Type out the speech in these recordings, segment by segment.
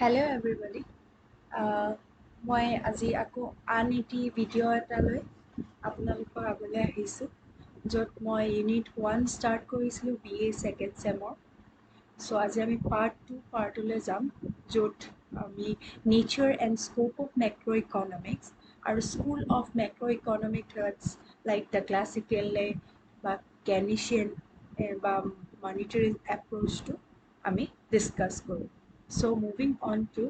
Hello everybody. মই আজি আকৌ আন এটি ভিডিঅ' এটালৈ আপোনালোকৰ আগলৈ আহিছোঁ য'ত মই ইউনিট 1 ষ্টাৰ্ট কৰিছিলোঁ BA ছেকেণ্ড ছেমৰ। চ' আজি আমি পাৰ্ট 2লৈ যাম য'ত আমি nature and scope of macro' economics আৰু school of macro' economic theories like the classical বা কেনিচিয়ান বা মনিটাৰী এপ্ৰ'চটো আমি ডিছকাছ কৰোঁ। So moving on to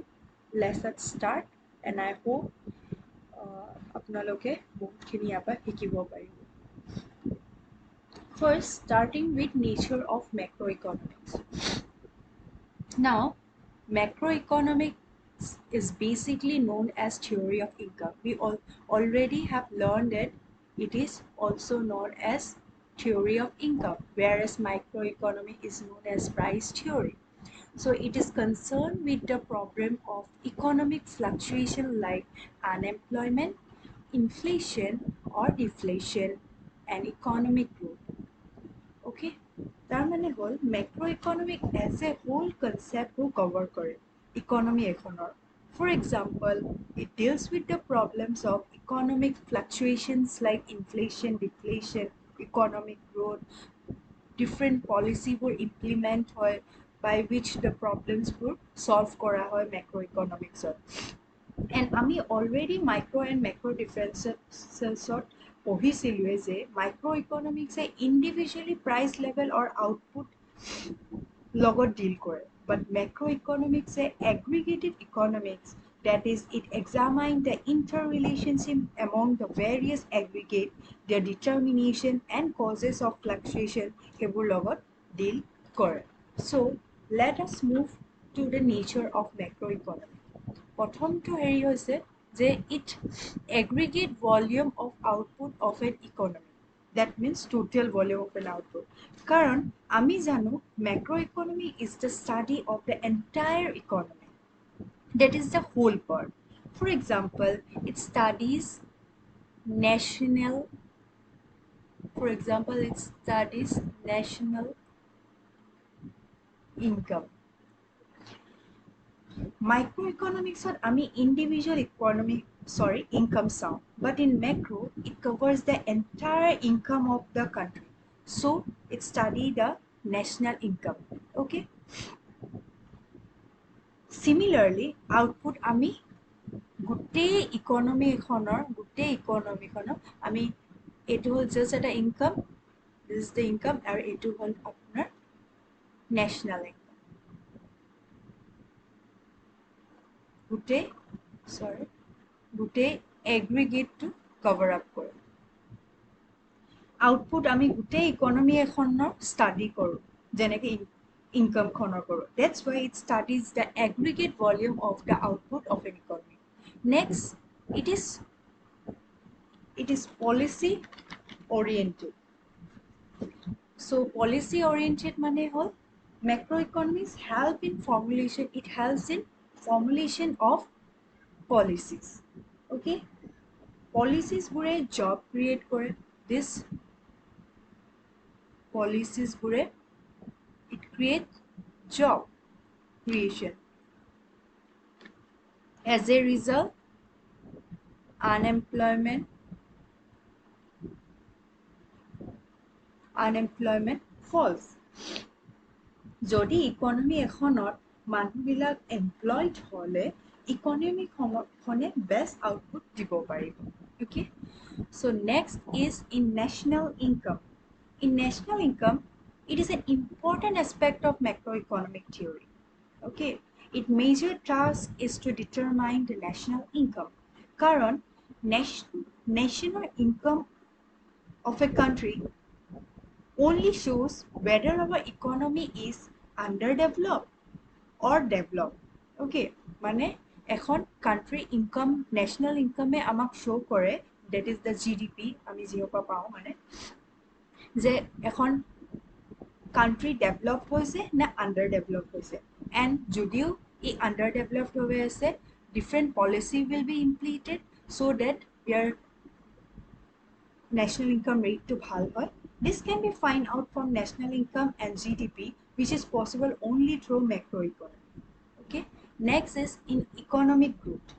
let's start and I hope আপোনালোকে বহুতখিনি ইয়াৰ পৰা শিকিব পাৰিব। First, starting with nature of macroeconomics. Now, macroeconomics is basically known as theory of income. We already have learned that it is also known as theory of income, whereas microeconomics is known as price theory. So it is concerned with the problem of economic fluctuation like unemployment, inflation or deflation and economic growth. Okay? তাৰ মানে হ'ল macroeconomic as a whole concept O cover কৰে economy এখনৰ. For example, it deals with the problems of economic fluctuations like inflation, deflation, economic growth, different policy বোৰ implement হয় by which the problems বোৰ solve কৰা হয় macroeconomicsত. And আমি already micro and macro differences পঢ়িছিলোৱে যে microeconomics individually price level or output লগত deal কৰে. But macroeconomics aggregated economics, that is, it examines the interrelationship among the various aggregate, their determination and causes of fluctuation সেইবোৰ লগত deal কৰে. So let us move to the nature of macroeconomics. প্ৰথমটো হেৰি হৈছে যে it aggregate volume of output of an economy. That means total volume of an output. Karan, ami jano macroeconomy is the study of the entire economy. That is the whole part. For example, it studies national income. Microeconomics ami individual income sound, but in macro it covers the entire income of the country. So it study the national income. Okay. Similarly, output ami গোটেই economy এখনৰ আমি এটো হল just এটা income. This is the income আৰু এটো হল আপোনাৰ national income. গোটেই aggregate to cover up কৰে. Output আমি গোটেই ইকনমি এখনৰ study কৰো যেনেকে income খনৰ কৰো. That's why it studies the aggregate volume of the output of an economy. Next, it is policy oriented. So policy oriented mane hol macroeconomics helps in formulation of policies. Okay, policies bure job create kore. This policies bure it creates job creation. As a result, unemployment falls. যদি economy এখনত মানুহবিলাক employed হলে economy খনে best output দিব পাৰিব. Okay, so next is in national income. In national income, it is an important aspect of macroeconomic theory. Okay, its major task is to determine the national income. Karon national income of a country only shows whether our economy is underdeveloped or developed. Okay, মানে এখন country income, national income আমাক show কৰে, that is the GDP আমি জিওপা পাও মানে যে এখন country develop হৈছে না underdeveloped হৈছে. And যদিও ই underdeveloped হৈ আছে, different policy will be implemented so that their national income rate to bhal hoy. This can be found out from national income and GDP, which is possible only through macroeconomy. Okay, Next is in economic growth.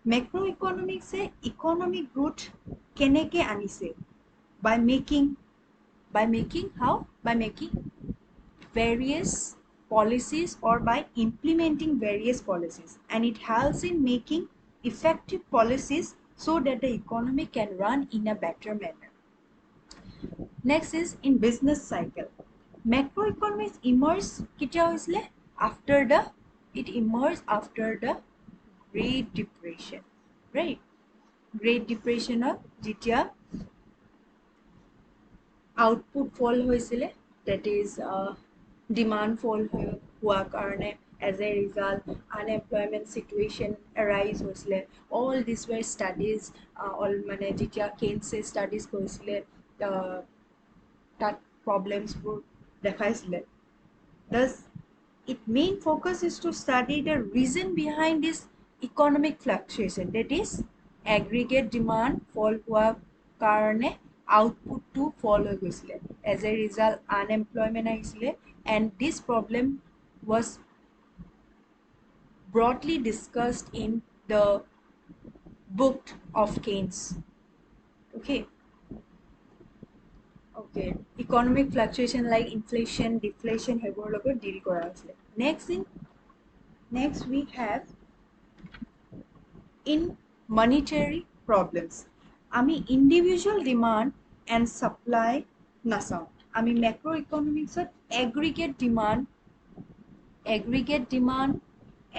Macroeconomics say economic growth keneke anise by making how by making various policies or by implementing various policies, and it helps in making effective policies so that the economy can run in a better manner. Next is in business cycle. Macroeconomics emerged কেতিয়া হৈছিলে after the it emerged after the Great Depression, right? Great Depression যেতিয়া output fall হৈছিলে, that is demand fall হোৱা কাৰণে as a result unemployment situation arise হৈছিলে. All these were studies all মানে যেতিয়া কেইনছে studies কৰিছিলে তাত problemsবোৰ দেখাইছিলে. Thus, its main focus is to study the reason behind this economic fluctuation, that is aggregate demand fall হোৱা কাৰণে output to fall হৈ গৈছিলে. As a result unemployment আহিছিলে, and this problem was broadly discussed in the book of Keynes. Okay, economic fluctuation like inflation, deflation সেইবোৰৰ লগত deal কৰা হৈছিলে. Next we have in monetary problems. আমি individual demand and supply নাচাওঁ. আমি macroeconomicsত aggregate demand,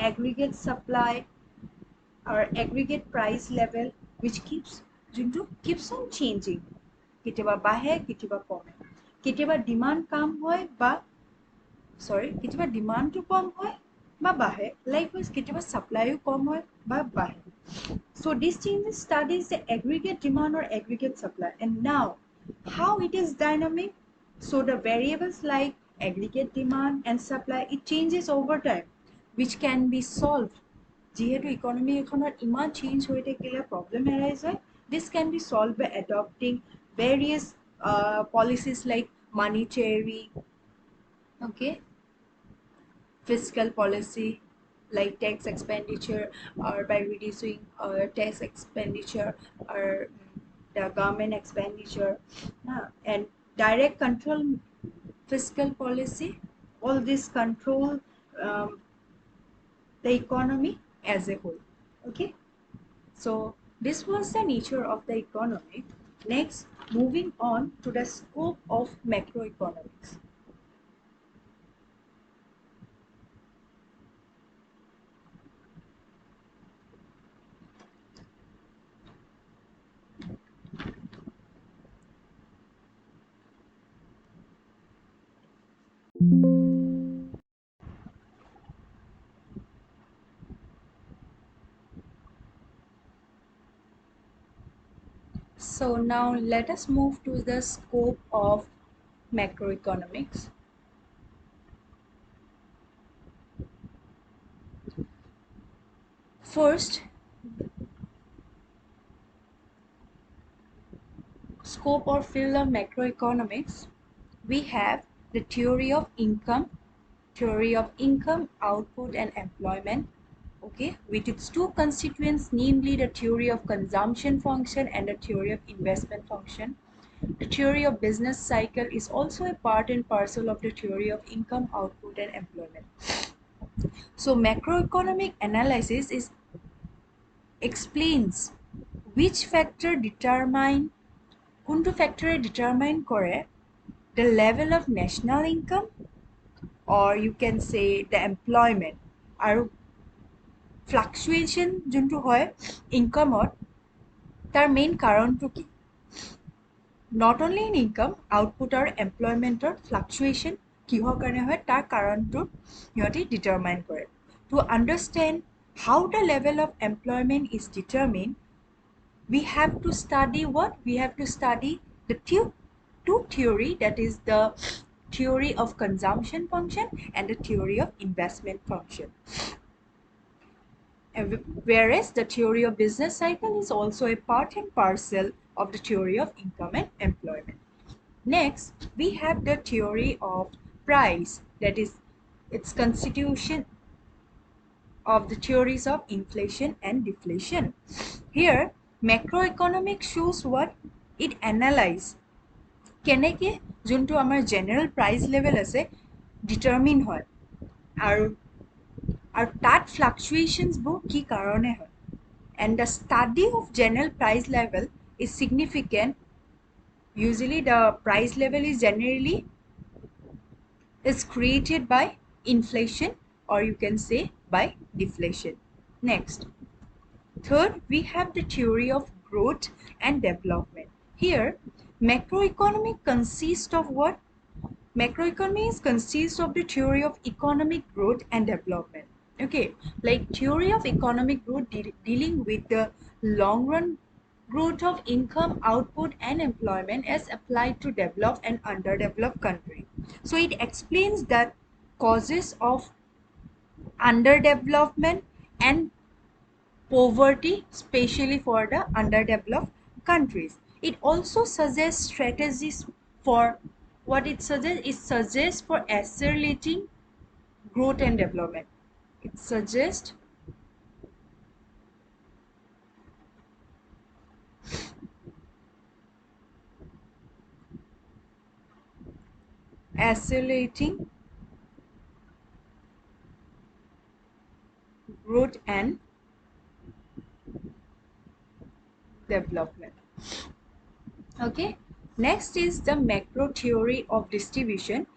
aggregate supply or aggregate price level which keeps on changing. কেতিয়াবা বাঢ়ে কেতিয়াবা কমে, কেতিয়াবা ডিমান্ড কাম হয় বা কেতিয়াবা ডিমান্ডটো কম হয় বা বাঢ়ে, লাইকৱাইজ কেতিয়াবা সাপ্লাইও কম হয় বা বাঢ়ে. So this changes studies the aggregate demand or aggregate supply, and now how it is dynamic. So the variables like aggregate demand and supply, it changes over time, which can be solved. যিহেতু economy এখনত ইমান change হৈ থাকিলে problem arise হয়. This can be solved by adopting various policies like monetary, fiscal policy like tax expenditure, or by reducing tax expenditure or the government expenditure, and direct control fiscal policy. All this control the economy as a whole. So this was the nature of the economy. Next, moving on to the scope of macroeconomics. So now let us move to the scope of macroeconomics. First, scope or field of macroeconomics, we have the theory of income, output and employment, with its two constituents, namely the theory of consumption function and the theory of investment function. The theory of business cycle is also a part and parcel of the theory of income, output and employment. So macroeconomic analysis explains which factor determine কৰে the level of national income, or you can say the employment, আৰু fluctuation যোনটো হয় ইনকামত তাৰ main কাৰণটো কি. Not only in income, output or employment or fluctuation কিহৰ কাৰণে হয় তাৰ কাৰণটো সিহঁতি determine কৰে. To understand how the level of employment is determined, we have to study what? We have to study the two theory, that is the theory of consumption function and the theory of investment function. Whereas the theory of business cycle is also a part and parcel of the theory of income and employment. Next, we have the theory of price, that is its constitution of the theories of inflation and deflation. Here, macroeconomics shows what it analyze. কেনেকে যোনটো আমাৰ general price level আছে ডিটাৰমিন হয় আৰু তাত ফ্লাকচুৱেশ্যনছবোৰ কি কাৰণে হয় and the study of general price level is significant. Usually the price level is generally is created by inflation or you can say by deflation. Next, third, we have the theory of growth and development. Here, macroeconomic consists of what? Macroeconomics consists of the theory of economic growth and development. Okay, like theory of economic growth dealing with the long run growth of income, output, and employment as applied to developed and underdeveloped country. So it explains that causes of underdevelopment and poverty, especially for the underdeveloped countries. It also suggests strategies for what it suggests. It suggests for accelerating growth and development. It suggests accelerating growth and development. Okay, next is the macro theory of distribution.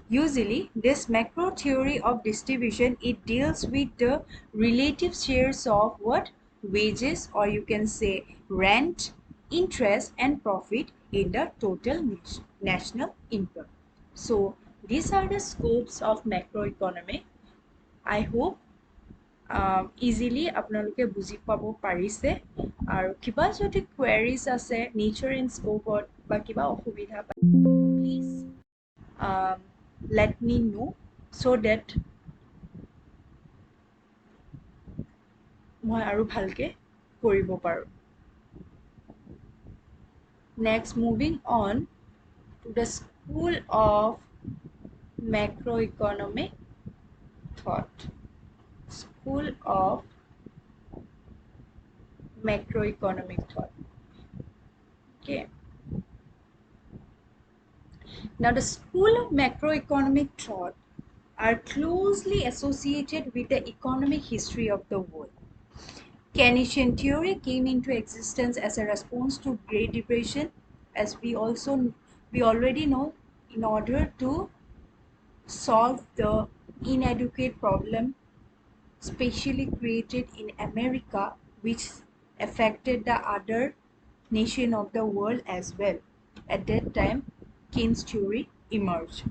Usually this macro theory of distribution, it deals with the relative shares of what? Wages, or you can say rent, interest and profit in the total national income. So these are the scopes of macroeconomic. I hope easily আপোনালোকে বুজি পাব পাৰিছে আৰু কিবা যদি queries আছে nature and scope বা কিবা অসুবিধা please let me know so that মই আৰু ভালকে কৰিব পাৰো. Next, moving on to the school of macroeconomic thought. School of macroeconomic thought. Okay. Now, the school of macroeconomic thought are closely associated with the economic history of the world. Keynesian theory came into existence as a response to Great Depression, as we already know, in order to solve the inadequate problem specially created in America, which affected the other nation of the world as well. At that time, Keynes theory emerged.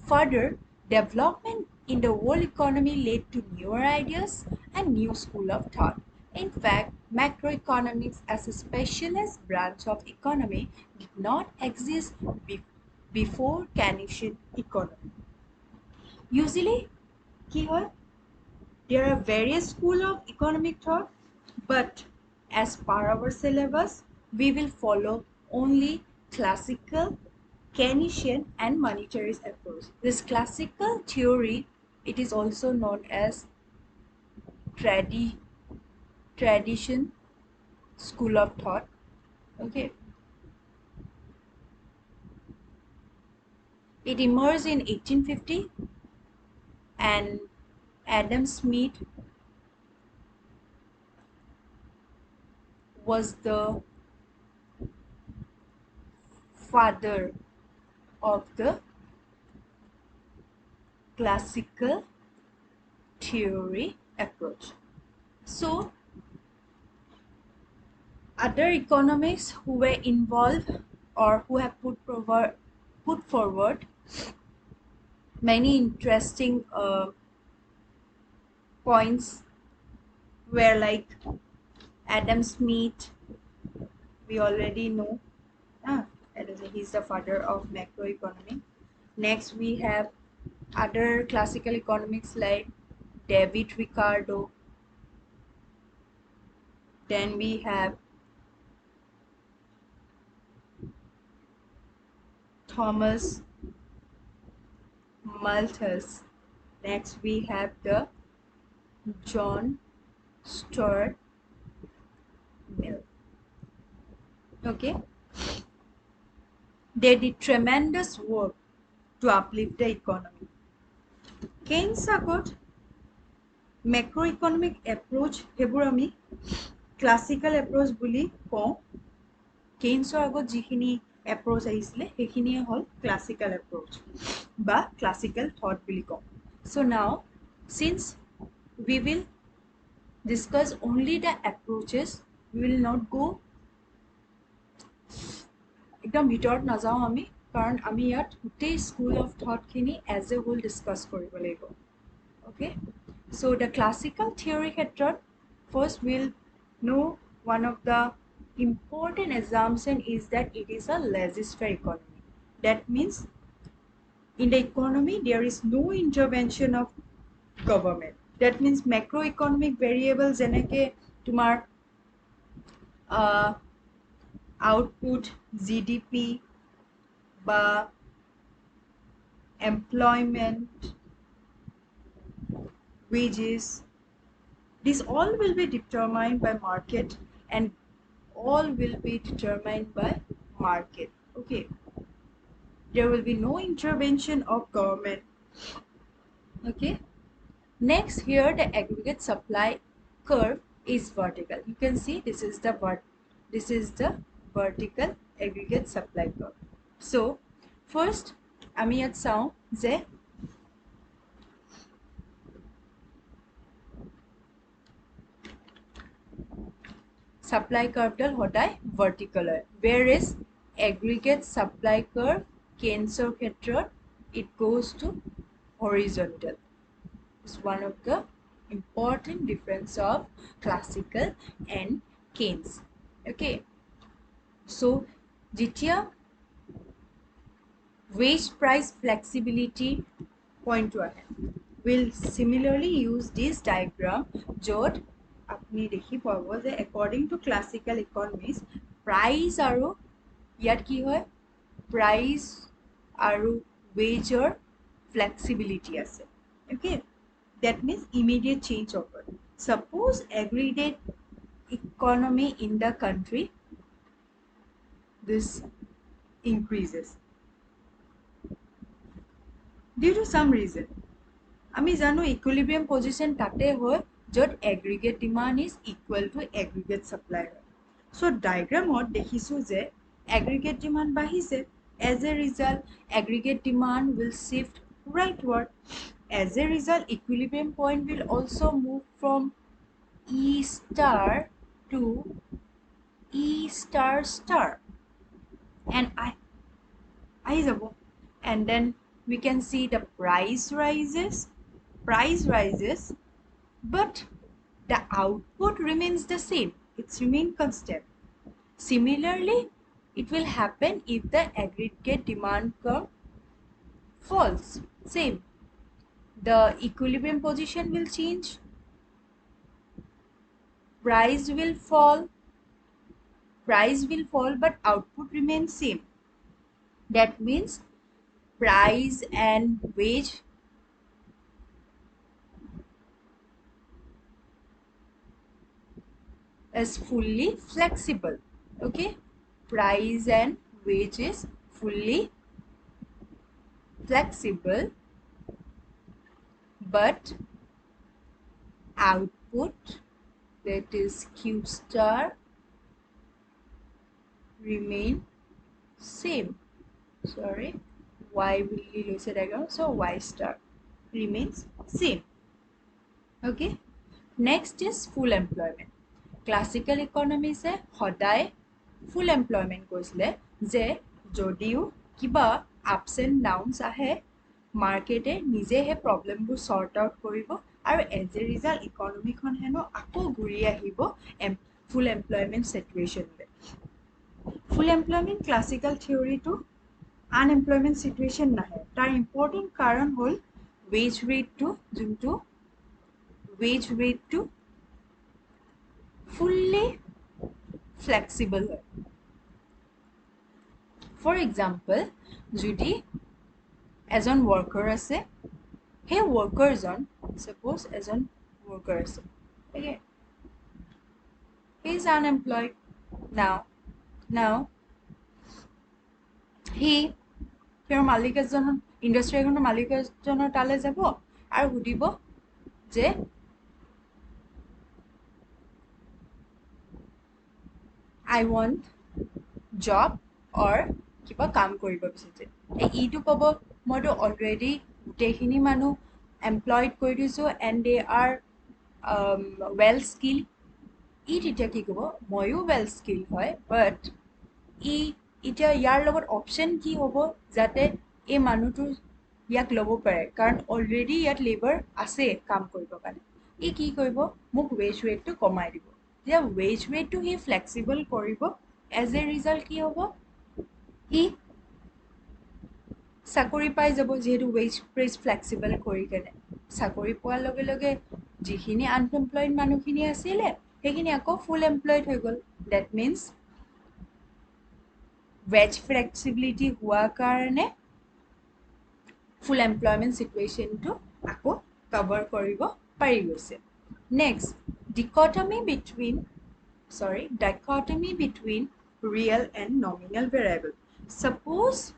Further development in the world economy led to newer ideas and new school of thought. In fact, macroeconomics as a specialized branch of economy did not exist before Keynesian economy. Usually, there are various schools of economic thought, but as per our syllabus, we will follow only classical, Keynesian and monetarist approach. This classical theory, it is also known as tradition school of thought. Okay. It emerged in 1850 and Adam Smith was the father of the classical theory approach. So other economists who were involved or who have put forward many interesting points were like Adam Smith, we already know. He's the father of macroeconomy. Next, we have other classical economics like David Ricardo. Then we have Thomas Malthus. Next, we have the John Stuart Mill. Okay, they did tremendous work to uplift the economy. Keynes আগত macroeconomic approach সেইবোৰ আমি classical approach বুলি কওঁ. Keynesৰ আগত যিখিনি approach আহিছিলে সেইখিনিয়ে হ'ল classical approach বা classical thought বুলি কওঁ. So now since we will discuss only the approaches, we will not go একদম ভিতৰত নাযাওঁ আমি, কাৰণ আমি ইয়াত গোটেই স্কুল অফ থটখিনি এজ এ হোল ডিছকাছ কৰিব লাগিব. Okay, so' the classical theory ক্ষেত্ৰত first will know one of the important assumption is that it is a laissez-faire economy. That means in the economy there is no intervention of government. That means macroeconomic variables যেনেকে তোমাৰ output, GDP, বা employment, wages, these all will be determined by market and all will be determined by market. Okay, there will be no intervention of government. Okay, next here the aggregate supply curve is vertical. You can see this is the vertical aggregate supply curve. So first আমি ইয়াত চাওঁ যে supply curve ডাল সদায় vertical হয়, whereas aggregate supply curve Keynesৰ ক্ষেত্ৰত it goes to horizontal. It's one of the important difference of classical and Keynes. Okay, so যেতিয়া wage price flexibility point to ahe, will similarly use this diagram jot apni dekhi pabo je according to classical economies price aru yat ki hoy price aru wage or flexibility ase. Okay, that means immediate change occur. Suppose aggregate economy in the country this increases due to some reason. আমি জানো equilibrium position তাতে হয় যত aggregate demand is equal to aggregate supply. So diagramত দেখিছো যে aggregate demand বাঢ়িছে, as a result aggregate demand will shift rightward. As a result equilibrium point will also move from E star to E star star and and then we can see the price rises but the output remains the same, it's remain constant. Similarly it will happen if the aggregate demand curve falls. Same, the equilibrium position will change, price will fall but output remains same. That means price and wage is fully flexible. Okay, price and wage is fully flexible but output, that is Q star, remain same. Sorry, y will be loose diagram, so y star remains same. Okay, next is full employment. Classical economies e hodai full employment কৈছিলে যে যদিও কিবা ups and downs আহে মার্কেটে নিজে হে প্রবলেমবোৰ sort out কৰিব আৰু as a result ইকনমিখন হেনো আকৌ ঘূৰি আহিব ফুল এমপ্লয়মেন্ট সিচুৱেশ্যনলে. ফুল এমপ্লয়মেন্ট ক্লাছিকেল থিওৰিটো আনএমপ্লয়মেন্ট সিচুৱেশ্যন নাহে, তাৰ ইম্পৰ্টেণ্ট কাৰণ হ'ল ৱেজ ৰেটটো fully flexible হয়. For example, যদি এজন worker আছে, সেই workerজন suppose এজন workers. Okay, he is unemployed now. Now he তেওঁৰ মালিক এজনৰ ইণ্ডাষ্ট্ৰি এখনৰ মালিক এজনৰ তালৈ যাব আৰু সুধিব যে I want job or কিবা কাম কৰিব বিচাৰিছে ইটো ক'ব মইতো অলৰেডি গোটেইখিনি মানুহ এমপ্লয়ড কৰি দিছোঁ and they are well skilled ই তেতিয়া কি ক'ব ময়ো well skilled হয় but ই এতিয়া ইয়াৰ লগত অপশ্যন কি হ'ব যাতে এই মানুহটো ইয়াক ল'ব পাৰে কাৰণ অলৰেডি ইয়াত লেবাৰ আছে কাম কৰিবৰ কাৰণে ই কি কৰিব মোক ৱেজ ৰেটটো কমাই দিব যেতিয়া ৱেজ ৰেটটো সি ফ্লেক্সিবল কৰিব এজ এ ৰিজাল্ট কি হ'ব সি চাকৰি পাই যাব যিহেতু ৱেজ ৰেট ফ্লেক্সিবল কৰি কেনে চাকৰি পোৱাৰ লগে লগে যিখিনি আনএমপ্লয়ড মানুহখিনি আছিলে সেইখিনি আকৌ ফুল এমপ্লয়ড হৈ গ'ল ডেট মিনছ ৱেজ ফ্লেক্সিবিলিটি হোৱাৰ কাৰণে ফুল এমপ্লয়মেণ্ট চিটুৱেশ্যনটো আকৌ কভাৰ কৰিব পাৰি গৈছে next dichotomy between real and nominal variable suppose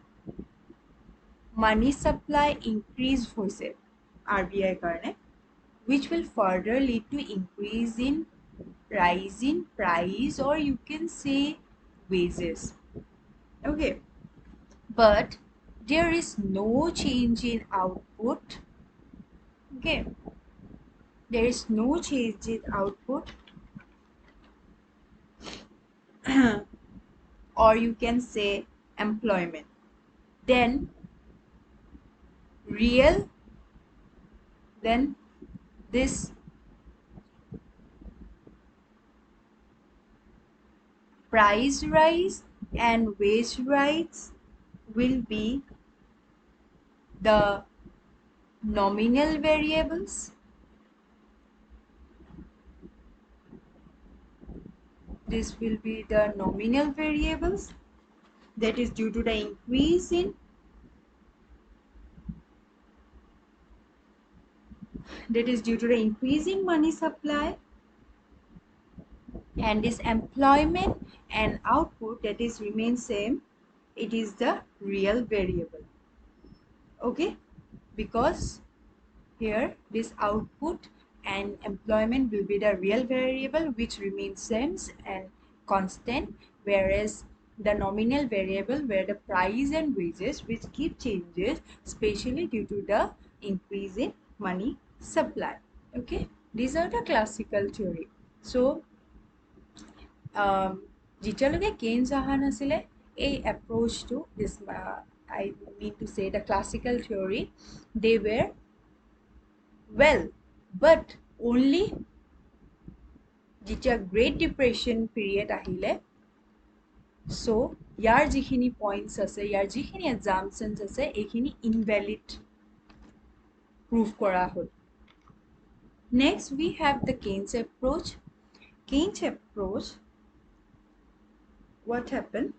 money supply increase হৈছে RBI কাৰণে which will further lead to increase in rise in price or you can say wages okay but there is no change in output okay there is no change in output or you can say employment then this price rise and wage rise will be the nominal variables this will be the nominal variables that is due to the increase in money supply and this employment and output that is remain same it is the real variable okay because here this output and employment will be the real variable which remains same and constant whereas the nominal variable where the price and wages which keep changes especially due to the increase in money supply okay these are the classical theory so যেতিয়ালৈকে কেইনছ অহা নাছিলে এই এপ্ৰ'চটো দিছ I mean to say the classical theory they were well but only যেতিয়া Great Depression period আহিলে so ইয়াৰ যিখিনি points আছে ইয়াৰ যিখিনি assumptions আছে এইখিনি invalid prove কৰা হ'ল next we have the Keynes approach what happened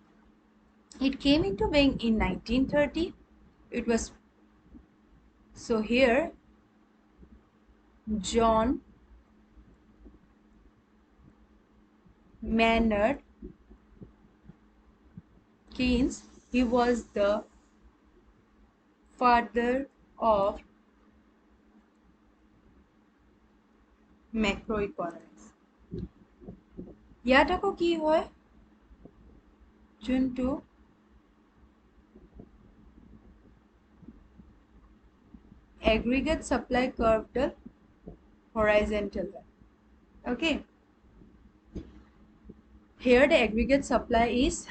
it came into being in 1930 it was so here John Maynard Keynes he was the father of macroeconomics ইয়াত আকৌ কি হয় যোনটো aggregate supply curve the horizontal okay here the aggregate supply is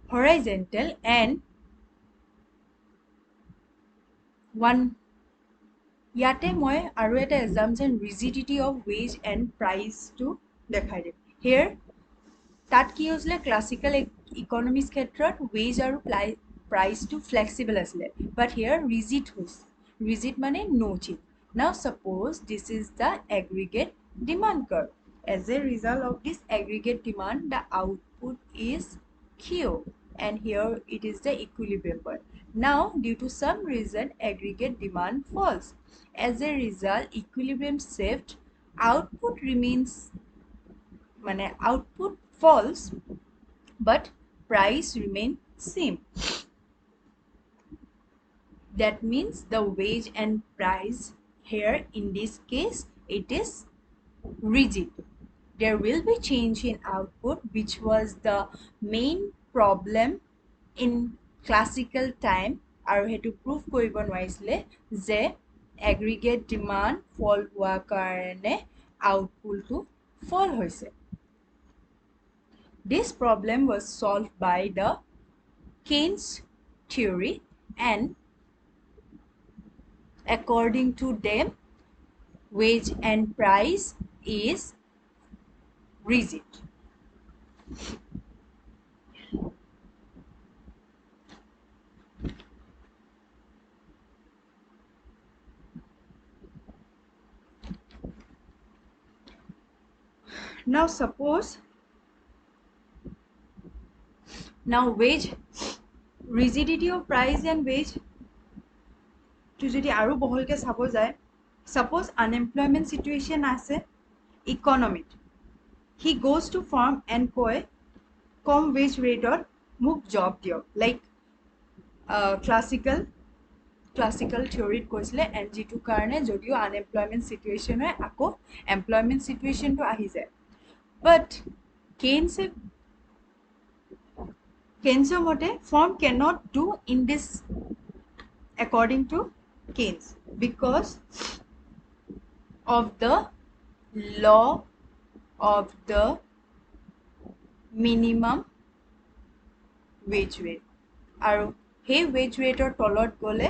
horizontal and one ইয়াতে মই আৰু এটা assumption rigidity of wage and price to দেখাই দিম here তাত কি হৈছিলে ক্লাছিকেল ইকনমিক্স ক্ষেত্ৰত wage আৰু price to flexible আছিলে but here rigid মানে no change now suppose this is the aggregate demand curve as a result of this aggregate demand the output is Q and here it is the equilibrium point Now, due to some reason, aggregate demand falls. As a result, equilibrium shift, output remains, output falls, but price remain same. That means the wage and price here in this case it is rigid. There will be change in output, which was the main problem in classical time, আৰু হেতু proof কৰিব নোৱাৰিছিলে যে aggregate demand fall হোৱা কাৰণে output fall হৈছে. This problem was solved by the Keynes theory, and according to them, wage and price is rigid. Now suppose, now wage, rigidity of price and wage to যদি আৰু বহলকে চাব যায়, suppose unemployment situation আছে economic, he goes to firm and কয় কম wage rate মোক job দিয়ক, like classical theory কৈছিলে, and যিটো কাৰণে যদিও unemployment situation হয় আকৌ employment situation টো আহি যায়. But Keynesৰ মতে firm cannot do in this, according to Keynes, because of the law of the minimum wage rate. আৰু সেই wage rate তলত গ'লে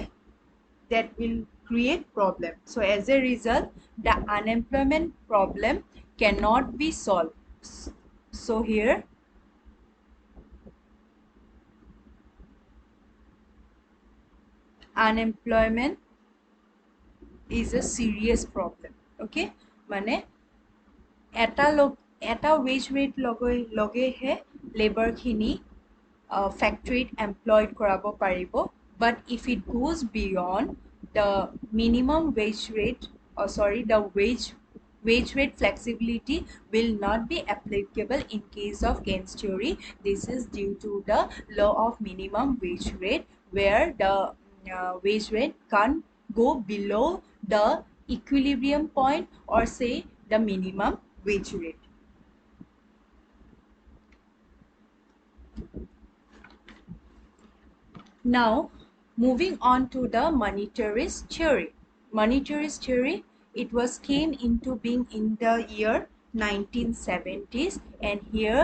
that will create problem. So as a result, the unemployment problem cannot be solved. So here unemployment is a serious problem. Okay, মানে এটা wage rate লগেহে labor খিনি factory employed কৰাব পাৰিব, but if it goes beyond the minimum wage rate, the wage rate flexibility will not be applicable in case of Keynes theory. This is due to the law of minimum wage rate, where the wage rate can't go below the equilibrium point or say the minimum wage rate. Now, moving on to the monetarist theory. Monetarist theory, it was came into being in the year 1970s, and here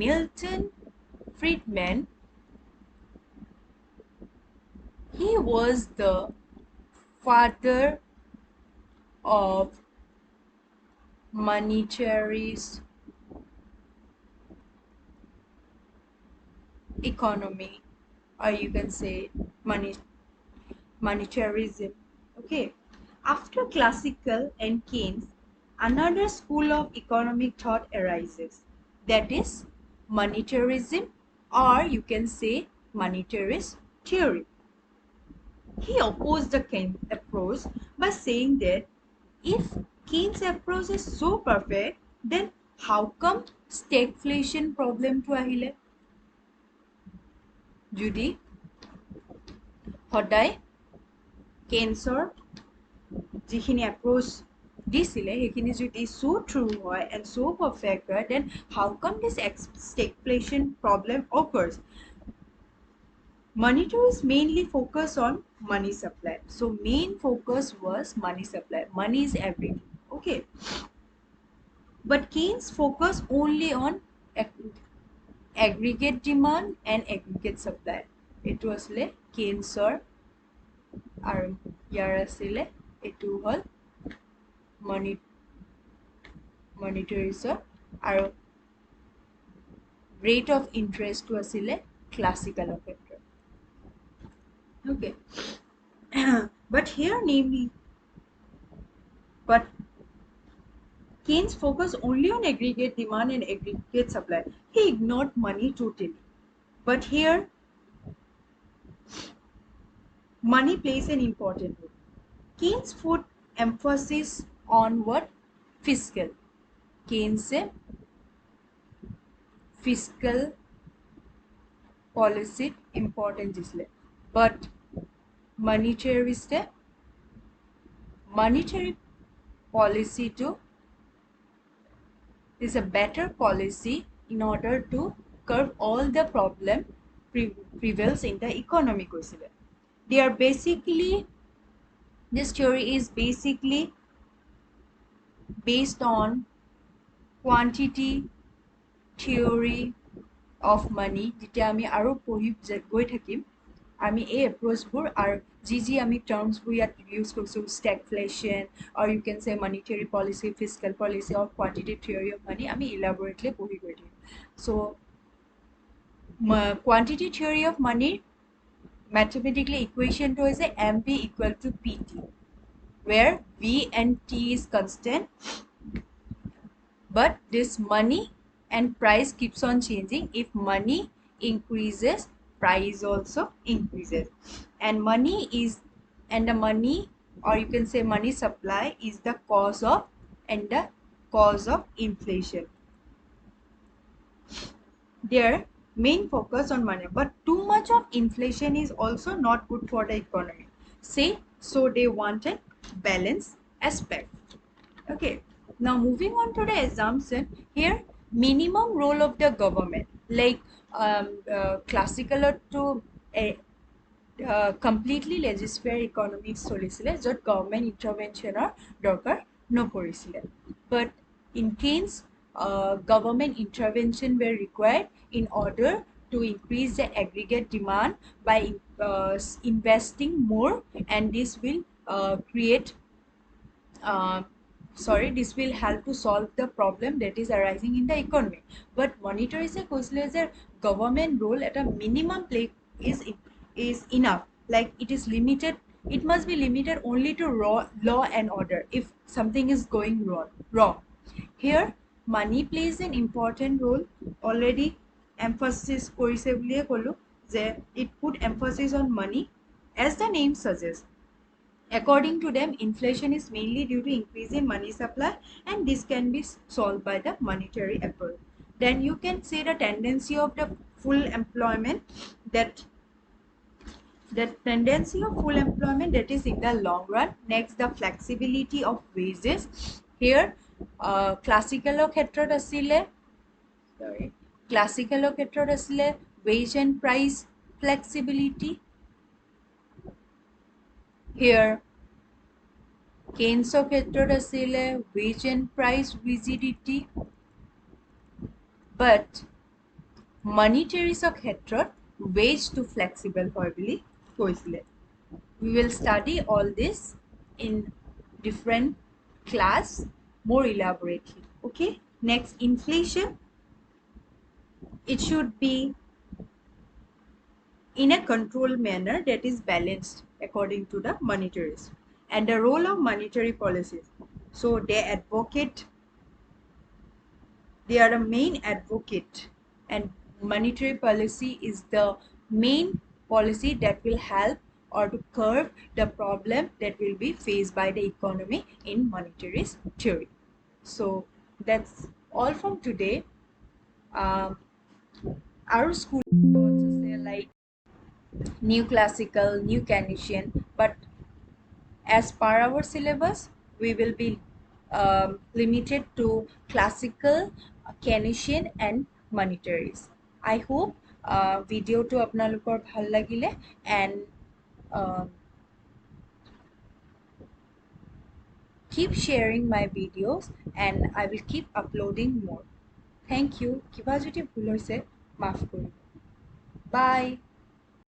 Milton Friedman, he was the father of monetarist economy, or you can say monetarism. Okay, after classical and Keynes, another school of economic thought arises, that is monetarism, or you can say monetarist theory. He opposed the Keynes approach by saying that if Keynes approach is so perfect, then how come stagflation problem to ahile? যদি সদায় Keynesৰ যিখিনি approach দিছিলে সেইখিনি যদি so true হয় and so perfect হয়, then how come this stagflation problem occurs? Monetarists mainly focus on money supply. So main focus was money supply. Money is everything. Okay. But Keynes focused only on aggregate demand and aggregate supply. It was like Keynesৰ আৰু ইয়াৰ আছিলে এটো হল monetarism, আৰু rate of interest to asile classical factor. Okay. But Keynes focused only on aggregate demand and aggregate supply. He ignored money totally. But here money plays an important role. Keynes put emphasis on what? Fiscal. Keynes से fiscal policy important दिसले, but monetary policy to is a better policy in order to curb all the problem prevails in the economy. They are basically, this theory is basically based on quantity theory of money. যেতিয়া আমি আৰু পঢ়ি গৈ থাকিম আমি এই এপ্ৰোচবোৰ আৰু যি আমি টাৰ্মছবোৰ ইয়াত ইউজ কৰিছোঁ, stagflation or you can say monetary policy, fiscal policy or quantitative theory of money, আমি elaborately পঢ়ি গৈ থাকিম. So quantity theory of money mathematically equation to is a mv equal to pt, where v and t is constant, but this money and price keeps on changing. If money increases, price also increases, and the money, or you can say money supply, is the cause of inflation. Their main focus on money, but too much of inflation is also not good for the economy. So they wanted balance aspect. Okay, now moving on to the assumption here, minimum role of the government, like classical to a completely laissez-faire economics চলিছিলে, য'ত government interventionৰ দৰকাৰ নপৰিছিলে, but in Keynes government intervention were required in order to increase the aggregate demand by investing more, and this will this will help to solve the problem that is arising in the economy. But monetary se কৈছিলে যে government role at a minimum play is enough, like it is limited, it must be limited only to law and order if something is going wrong. Here money plays an important role. Already emphasis কৰিছে বুলিয়ে ক'লো যে it put emphasis on money. As the name suggests, according to them, inflation is mainly due to increase in money supply, and this can be solved by the monetary approach. Then you can say the tendency of the full employment, that is in the long run. Next, the flexibility of wages. Here classical ক্ষেত্ৰত আছিলে wage and price flexibility. Here Keynes ক্ষেত্ৰত আছিলে wage and price rigidity, but monetary ক্ষেত্ৰত wage to flexible হয় বুলি কৈছিলে. We will study all this in different class more elaborately. Okay, next, inflation. It should be in a controlled manner that is balanced according to the monetaries, and the role of monetary policies. So they are the main advocate, and monetary policy is the main policy that will help or to curb the problem that will be faced by the economy in monetary theory. So that's all from today. Our school also say like new classical, new Keynesian, but as per our syllabus we will be limited to classical, Keynesian and monetaries. I hope video to apnalokor bhal lagile, and keep sharing my videos, and I will keep uploading more. Thank you. Kiba jodi bhul hoise maaf koribo. Bye.